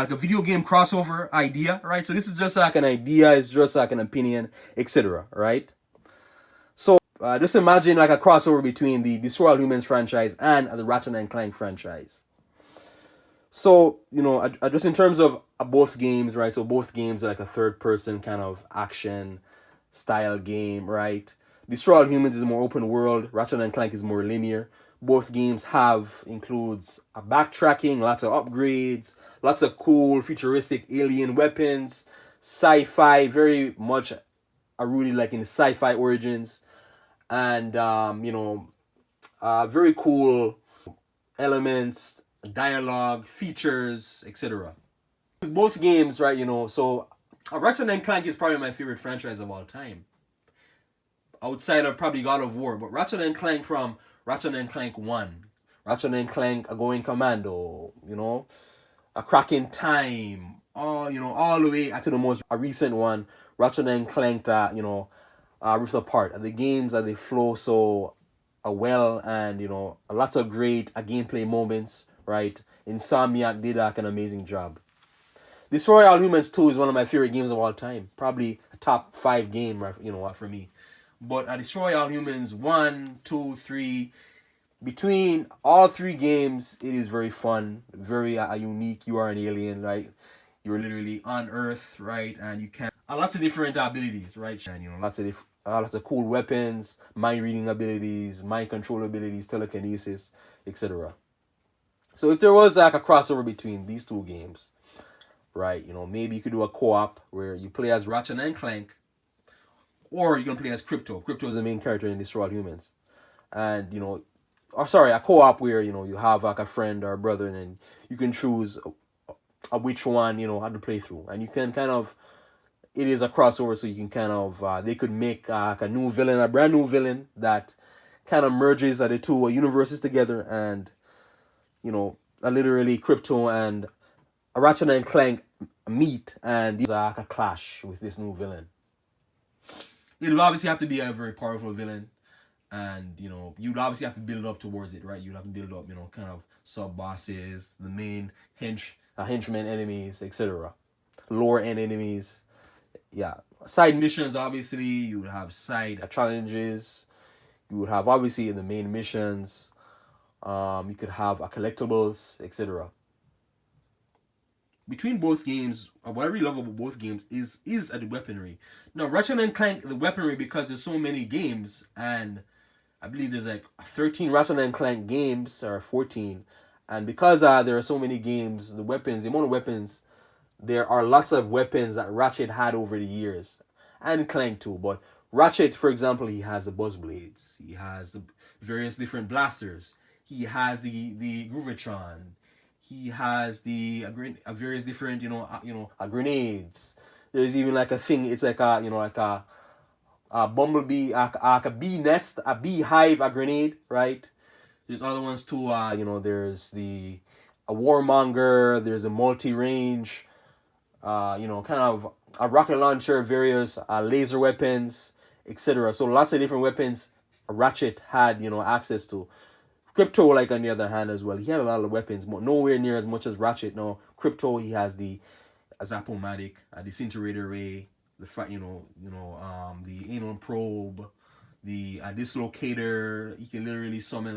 like a video game crossover idea, right? So this is just like an idea, it's just like an opinion, etc., right? So just imagine like a crossover between the Destroy All Humans franchise and the Ratchet and Clank franchise. So, just in terms of both games, right? So both games are like a third person kind of action style game, right? Destroy All Humans is more open world. Ratchet and Clank is more linear. Both games includes a backtracking, lots of upgrades, lots of cool futuristic alien weapons, sci-fi, very much rooted like in sci-fi origins, and very cool elements, dialogue, features, etc. Both games, right? So Ratchet and Clank is probably my favorite franchise of all time, outside of probably God of War. But Ratchet and Clank from Ratchet and Clank 1, Ratchet and Clank A Going Commando, A Crack in Time, all the way to the most recent one, Ratchet and Clank, Rift Apart. And the games they flow so well, and lots of great gameplay moments, right? Insomniac did like an amazing job. Destroy All Humans 2 is one of my favorite games of all time. Probably a top 5 game, for me. But Destroy All Humans 1, 2, 3, between all 3 games, it is very fun, very unique. You are an alien, right? You're literally on Earth, right? And you can lots of different abilities, right? And lots of cool weapons, mind reading abilities, mind control abilities, telekinesis, etc. So if there was like a crossover between these 2 games, right? Maybe you could do a co-op where you play as Ratchet and Clank, or you can play as Crypto. Crypto is the main character in Destroy All Humans, and a co-op where you have like a friend or a brother, and then you can choose which one how to play through, and you can kind of, it is a crossover, so you can kind of they could make like a brand new villain that kind of merges the 2 universes together, and literally Crypto and Ratchet and Clank meet, and there's like a clash with this new villain. It would obviously have to be a very powerful villain, and you'd obviously have to build up towards it, right? You'd have to build up, kind of sub bosses, the main henchmen enemies, etc. Lower end enemies, yeah. Side missions, obviously, you would have side challenges. You would have obviously in the main missions. You could have collectibles, etc. Between both games, what I really love about both games is the weaponry. Now, Ratchet and Clank, the weaponry, because there's so many games, and I believe there's like 13 Ratchet and Clank games, or 14, and because there are so many games, the amount of weapons, there are lots of weapons that Ratchet had over the years, and Clank too. But Ratchet, for example, he has the buzz blades, he has the various different blasters, he has the Groovitron, he has the various different grenades. There's even like a thing. It's like a bumblebee, a bee nest, a beehive, a grenade, right? There's other ones too. There's a warmonger. There's a multi-range. Kind of a rocket launcher, various laser weapons, etc. So lots of different weapons Ratchet had access to. Crypto, like on the other hand as well, he had a lot of weapons, but nowhere near as much as Ratchet. No, Crypto, he has the Zap-O-Matic, disintegrator ray, the anal probe, the dislocator. He can literally summon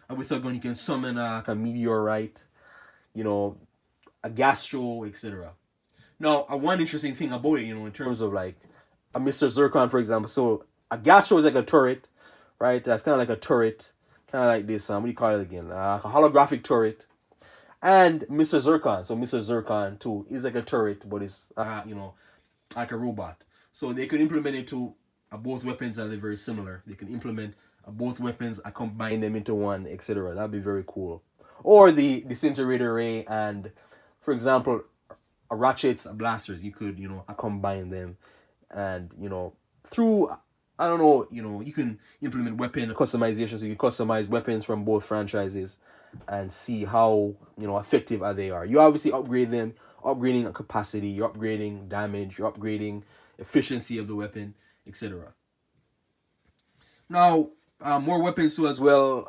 with a gun. He can summon a meteorite, a gastro, etc. Now, one interesting thing about it, in terms of like a Mr. Zurkon, for example. So a gastro is like a turret, right? That's kind of like a turret. Kind of like this, what do you call it again? A holographic turret. And Mr. Zurkon. So Mr. Zurkon, too, is like a turret, but it's, like a robot. So they could implement it to both weapons are very similar. They can implement both weapons, combine them into one, etc. That'd be very cool. Or the disintegrator ray and, for example, a Ratchet's blasters. You could, combine them, and, through, I don't know, you can implement weapon customization, so you can customize weapons from both franchises and see how, effective they are. You obviously upgrade them, upgrading capacity, you're upgrading damage, you're upgrading efficiency of the weapon, etc. Now, more weapons too as well,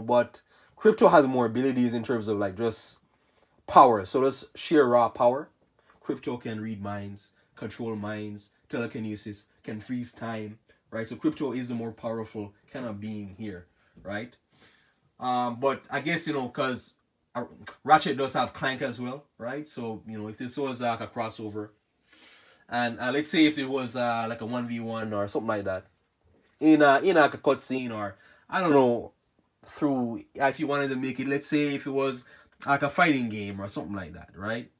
but Crypto has more abilities in terms of like just power. So that's sheer raw power. Crypto can read minds, control minds, telekinesis, can freeze time, right? So Crypto is the more powerful kind of being here, right? But I guess, because Ratchet does have Clank as well, right? So, if this was like a crossover, and let's say if it was like a 1v1 or something like that, in like a cutscene, or I don't know, through, if you wanted to make it, let's say if it was like a fighting game or something like that, right?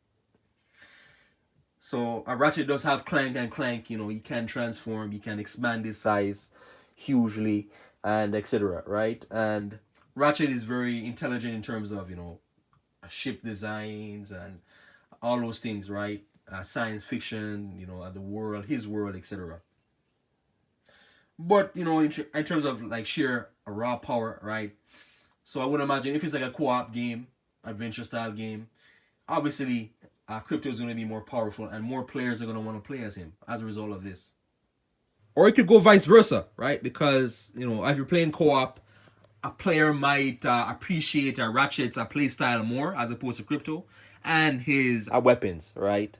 So a Ratchet does have Clank, and Clank, he can transform, he can expand his size hugely, and etc. Right? And Ratchet is very intelligent in terms of ship designs and all those things, right? Science fiction, the world, his world, etc. But in terms of like sheer raw power, right? So I would imagine if it's like a co-op game, adventure style game, obviously Crypto is going to be more powerful, and more players are going to want to play as him as a result of this. Or it could go vice versa, right? Because if you're playing co-op, a player might appreciate Ratchet's play style more as opposed to Crypto, and his weapons, right?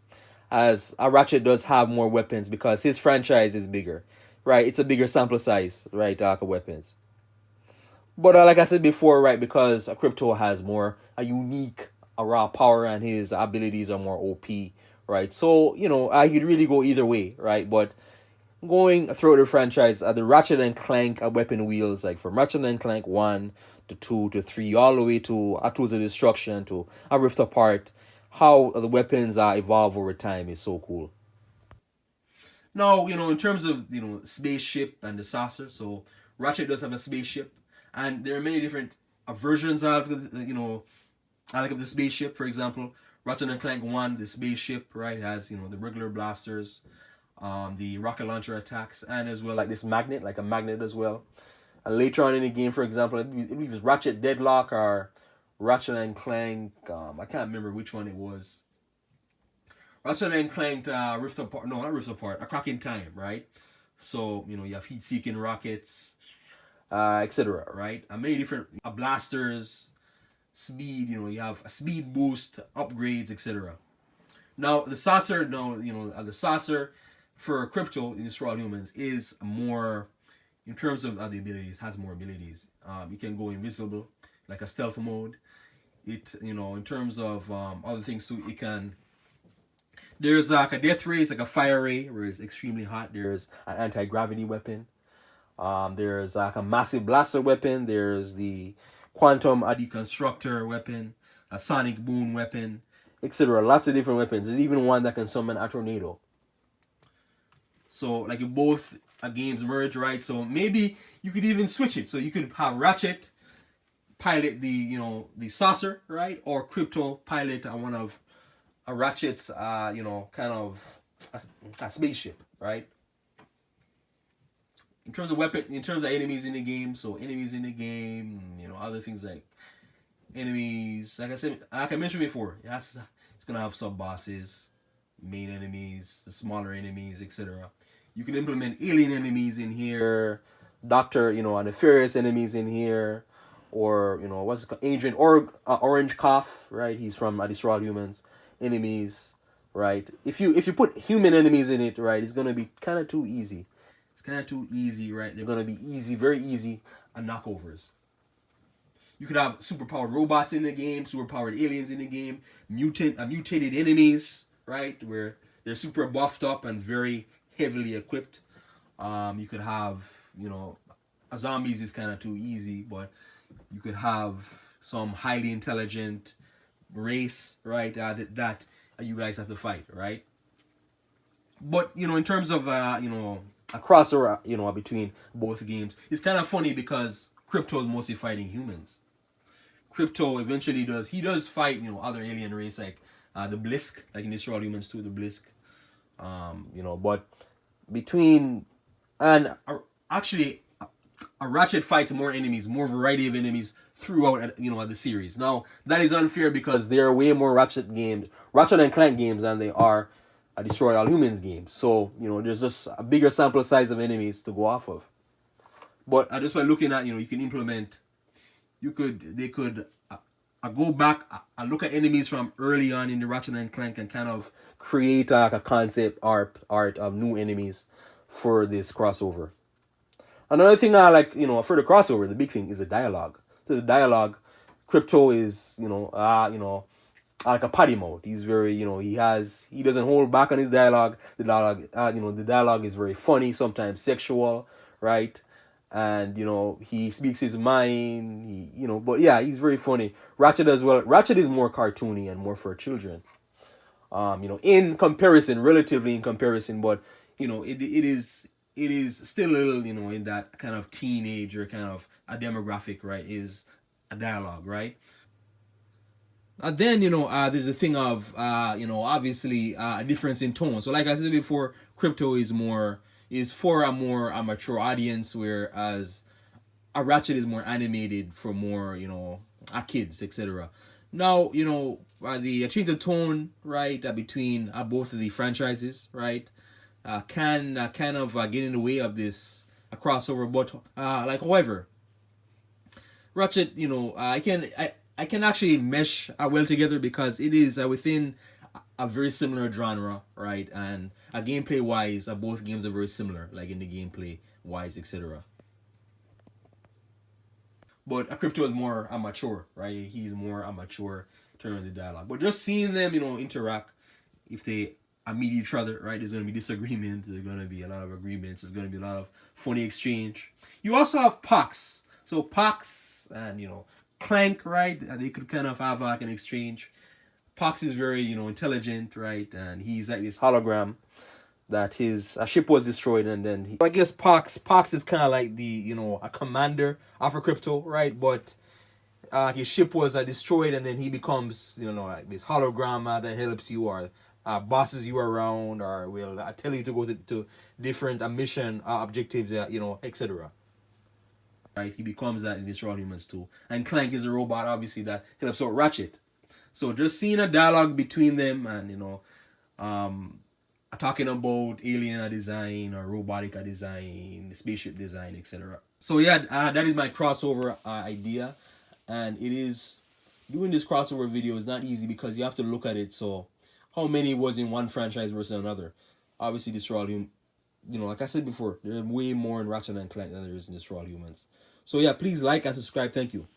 As Ratchet does have more weapons because his franchise is bigger, right? It's a bigger sample size, right? Of weapons. But like I said before, right, because Crypto has more a unique raw power, and his abilities are more OP, right? So I could really go either way, right? But going through the franchise, the Ratchet and Clank weapon wheels, like from Ratchet and Clank 1 to 2 to 3, all the way to Tools of Destruction to A Rift Apart, how the weapons evolve over time is so cool. Now, in terms of, spaceship and the saucer, so Ratchet does have a spaceship, and there are many different versions of, I like of the spaceship. For example, Ratchet and Clank 1, the spaceship, right, has, the regular blasters, the rocket launcher attacks, and as well like this magnet, like a magnet as well. And later on in the game, for example, I believe it was Ratchet Deadlock or Ratchet and Clank, I can't remember which one it was. Ratchet and Clank Rift Apart, no, not Rift Apart, A Crack in Time, right? So, you have heat-seeking rockets, etc., right? And many different blasters, speed, you have a speed boost, upgrades, etc. Now the saucer, the saucer for Crypto in Destroy All Humans is more, in terms of the abilities, has more abilities. You can go invisible, like a stealth mode. It, in terms of other things too, it can. There's like a death ray, it's like a fire ray where it's extremely hot. There's an anti-gravity weapon. There's like a massive blaster weapon. There's the quantum deconstructor weapon, a sonic boom weapon, etc. Lots of different weapons. There's even one that can summon a tornado. So like if both games merge, right? So maybe you could even switch it. So you could have Ratchet pilot the saucer, right? Or Crypto pilot one of a Ratchet's kind of a spaceship, right? In terms of weapon, in terms of enemies in the game, so enemies in the game, other things like enemies, like I said, like I mentioned before, it's gonna have sub bosses, main enemies, the smaller enemies, etc. You can implement alien enemies in here, Doctor, nefarious enemies in here, or what's it called, Agent Orange Cough, right? He's from Destroy All Humans. Enemies, right? If you put human enemies in it, right, it's gonna be kind of too easy. It's kind of too easy, right? They're gonna be easy, very easy, knockovers. You could have superpowered robots in the game, superpowered aliens in the game, mutated enemies, right? Where they're super buffed up and very heavily equipped. You could have, zombies is kind of too easy, but you could have some highly intelligent race, right? That you guys have to fight, right? But in terms of a crossover, between both games, it's kind of funny because Crypto is mostly fighting humans. Crypto eventually does fight other alien race like the Blisk, like in Destroy All Humans 2, the Blisk. But between and actually a Ratchet fights more enemies, more variety of enemies throughout the series. Now that is unfair because there are way more Ratchet and Clank games than they are Destroy All Humans games. So there's just a bigger sample size of enemies to go off of. But just by looking at they could I go back, I look at enemies from early on in the Ratchet and Clank and kind of create like a concept art of new enemies for this crossover. Another thing I like, for the crossover, the big thing is the dialogue. So the dialogue, Crypto is, like a potty mouth. He's very, he doesn't hold back on his dialogue. The dialogue is very funny, sometimes sexual, right? And he speaks his mind. But yeah, he's very funny. Ratchet as well. Ratchet is more cartoony and more for children. In comparison, relatively in comparison, but it is still a little, in that kind of teenager kind of a demographic, right? Is a dialogue, right? Then there's a thing of obviously a difference in tone. So like I said before, Crypto is for a more a mature audience, whereas a Ratchet is more animated for more kids, etc. Now the change of tone, right, between both of the franchises, right, can kind of get in the way of this crossover. But however, Ratchet, I can actually mesh well together because it is within a very similar genre, right? And gameplay wise, both games are very similar, like in the gameplay wise, etc. But a Crypto is more mature, right? He's more mature in terms of the dialogue. But just seeing them, interact, if they meet each other, right? There's going to be disagreements. There's going to be a lot of agreements. There's going to be a lot of funny exchange. You also have Pox. So Pox and Clank, right? They could kind of have like an exchange. Pox is very intelligent, right? And he's like this hologram that his ship was destroyed, and then I guess Pox is kind of like the a commander of a Crypto, right? But his ship was destroyed, and then he becomes like this hologram that helps you or bosses you around, or will tell you to go to different mission objectives, etc. Right, he becomes that in Destroy All Humans too. And Clank is a robot, obviously, that helps out Ratchet. So just seeing a dialogue between them, and um, talking about alien design or robotic design, spaceship design, etc. So yeah, that is my crossover idea, and it is doing this crossover video is not easy because you have to look at it. So how many was in one franchise versus another? Obviously, Destroy All Humans. Like I said before, there's way more in Ratchet and Clank than there is in Destroy All Humans. So yeah, please like and subscribe. Thank you.